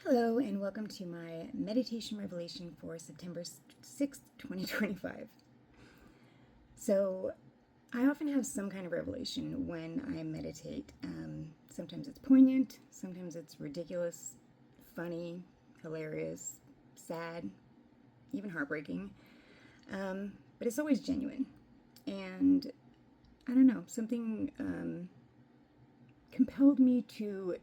Hello, and welcome to my Meditation Revelation for September 6th, 2025. So, I often have some kind of revelation when I meditate. Sometimes it's poignant, sometimes it's ridiculous, funny, hilarious, sad, even heartbreaking. But it's always genuine. And I don't know, something compelled me to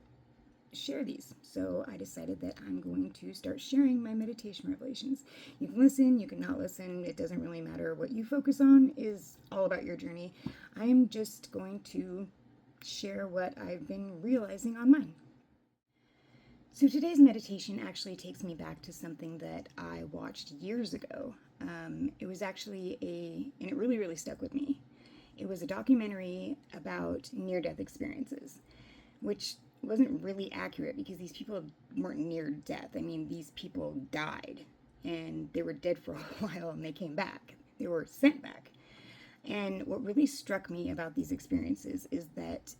share these. So I decided that I'm going to start sharing my meditation revelations. You can listen, you can not listen. It doesn't really matter. What you focus on is all about your journey. I am just going to share what I've been realizing on mine. So today's meditation actually takes me back to something that I watched years ago. It was actually and it really, really stuck with me. It was a documentary about near-death experiences, which wasn't really accurate because these people weren't near death. I mean, these people died and they were dead for a while and they came back. They were sent back. And what really struck me about these experiences is that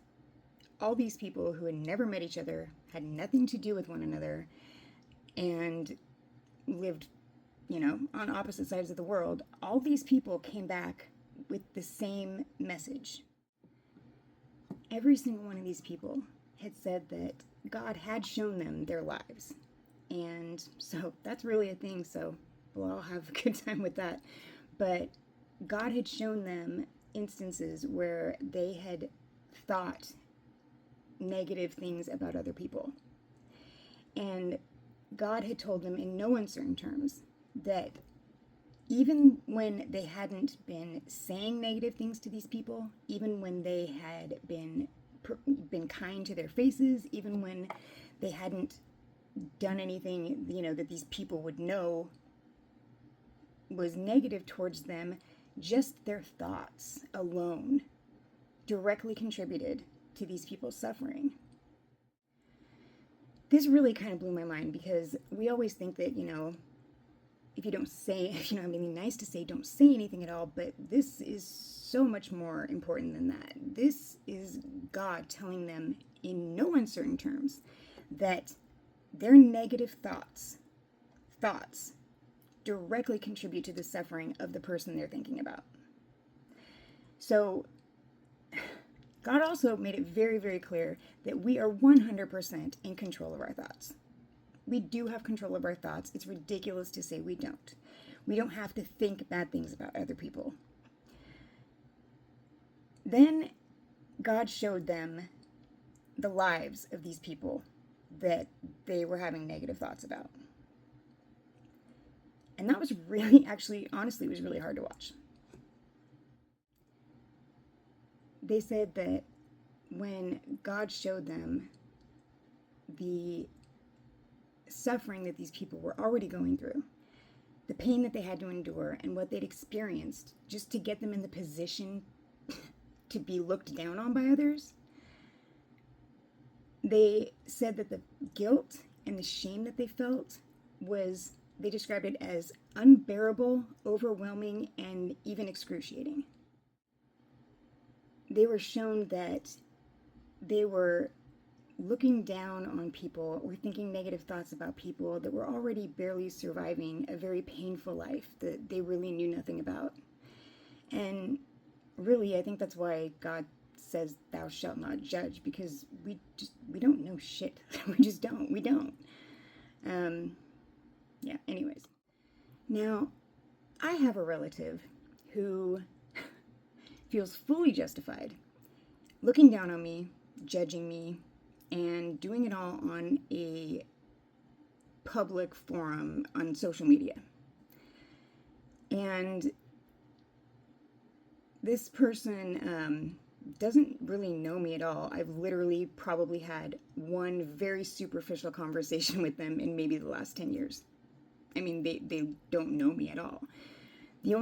all these people who had never met each other, had nothing to do with one another, and lived, on opposite sides of the world, all these people came back with the same message. Every single one of these people had said that God had shown them their lives. And so that's really a thing, so we'll all have a good time with that. But God had shown them instances where they had thought negative things about other people. And God had told them in no uncertain terms that even when they hadn't been saying negative things to these people, even when they had been kind to their faces, even when they hadn't done anything, that these people would know was negative towards them, just their thoughts alone directly contributed to these people's suffering. This really kind of blew my mind because we always think that, if you don't say, if you don't have anything nice to say, don't say anything at all. But this is so much more important than that. This is God telling them in no uncertain terms that their negative thoughts directly contribute to the suffering of the person they're thinking about. So God also made it very, very clear that we are 100% in control of our thoughts. We do have control of our thoughts. It's ridiculous to say we don't. We don't have to think bad things about other people. Then God showed them the lives of these people that they were having negative thoughts about. And that was really, actually, honestly, it was really hard to watch. They said that when God showed them the suffering that these people were already going through, the pain that they had to endure, and what they'd experienced just to get them in the position to be looked down on by others, they said that the guilt and the shame that they felt was, they described it as unbearable, overwhelming, and even excruciating. They were shown that they were looking down on people or thinking negative thoughts about people that were already barely surviving a very painful life that they really knew nothing about. And really, I think that's why God says, "Thou shalt not judge," because we don't know shit. We just don't. We don't. Yeah, anyways. Now, I have a relative who feels fully justified looking down on me, judging me, and doing it all on a public forum on social media. And this person doesn't really know me at all. I've literally probably had one very superficial conversation with them in maybe the last 10 years. I mean, they don't know me at all. The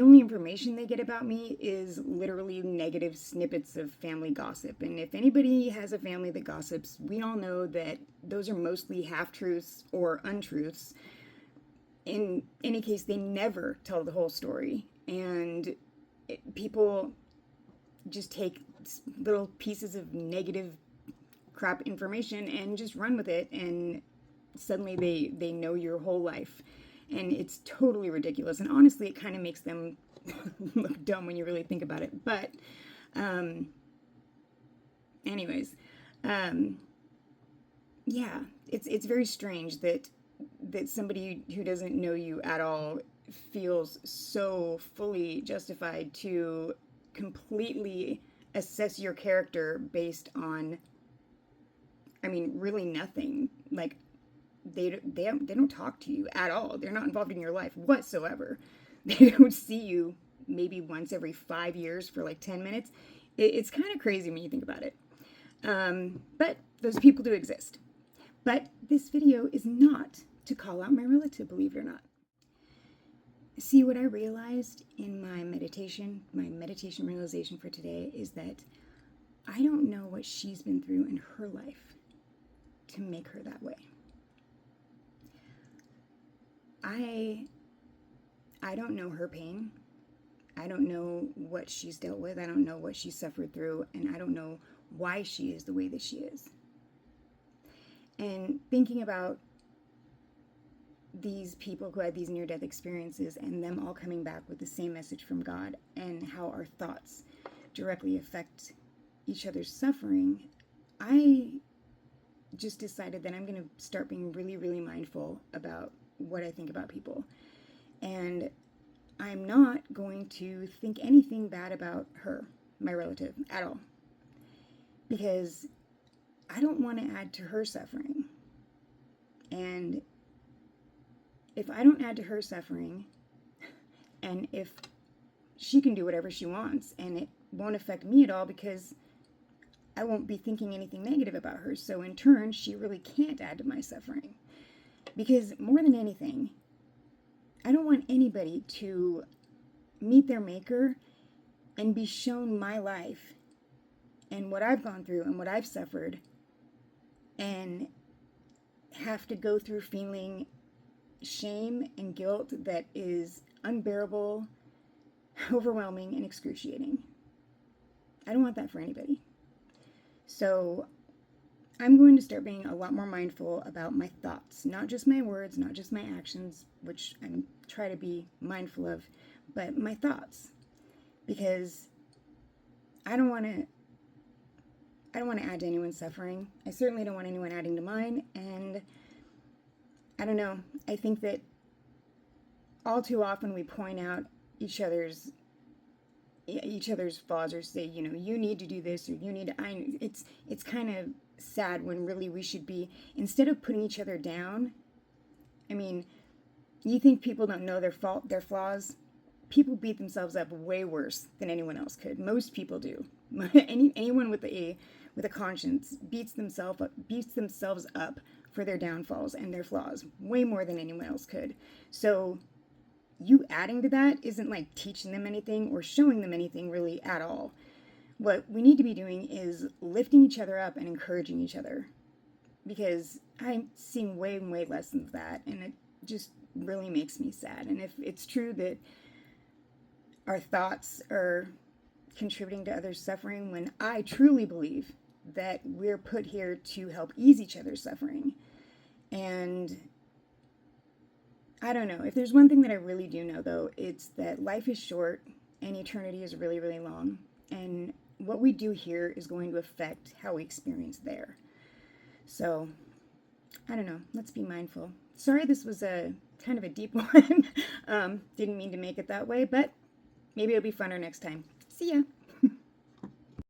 only information they get about me is literally negative snippets of family gossip. And if anybody has a family that gossips, we all know that those are mostly half-truths or untruths. In any case, they never tell the whole story. And people just take little pieces of negative crap information and just run with it, and suddenly they know your whole life. And it's totally ridiculous. And honestly, it kind of makes them look dumb when you really think about it. But anyways, yeah, it's very strange that somebody who doesn't know you at all feels so fully justified to completely assess your character based on, I mean, really nothing. Like, they don't talk to you at all. They're not involved in your life whatsoever. They don't see you maybe once every 5 years for like 10 minutes. It's kind of crazy when you think about it. But those people do exist. But this video is not to call out my relative, believe it or not. See, what I realized in my meditation realization for today is that I don't know what she's been through in her life to make her that way. I don't know her pain. I don't know what she's dealt with. I don't know what she's suffered through, and I don't know why she is the way that she is. And thinking about these people who had these near-death experiences and them all coming back with the same message from God, and how our thoughts directly affect each other's suffering, I just decided that I'm going to start being really, really mindful about what I think about people. And I'm not going to think anything bad about her, my relative, at all. Because I don't want to add to her suffering. And if I don't add to her suffering, and if she can do whatever she wants, and it won't affect me at all because I won't be thinking anything negative about her, so in turn, she really can't add to my suffering. Because more than anything, I don't want anybody to meet their maker and be shown my life and what I've gone through and what I've suffered, and have to go through feeling shame and guilt that is unbearable, overwhelming, and excruciating. I don't want that for anybody. So I'm going to start being a lot more mindful about my thoughts, not just my words, not just my actions, which I try to be mindful of, but my thoughts. Because I don't want to add to anyone's suffering. I certainly don't want anyone adding to mine. And I don't know. I think that all too often we point out each other's flaws, or say, you need to do this, or you need to, it's kind of sad when really we should be, instead of putting each other down. I mean, you think people don't know their flaws? People beat themselves up way worse than anyone else could. Most people do. Anyone with a conscience beats themselves up for their downfalls and their flaws way more than anyone else could. So you adding to that isn't like teaching them anything or showing them anything really at all. What we need to be doing is lifting each other up and encouraging each other, because I'm seeing way, way less of that, and it just really makes me sad. And if it's true that our thoughts are contributing to others' suffering, when I truly believe that we're put here to help ease each other's suffering. And I don't know. If there's one thing that I really do know, though, it's that life is short and eternity is really, really long. And what we do here is going to affect how we experience there. So, I don't know. Let's be mindful. Sorry this was a kind of a deep one. Didn't mean to make it that way, but maybe it'll be funner next time. See ya.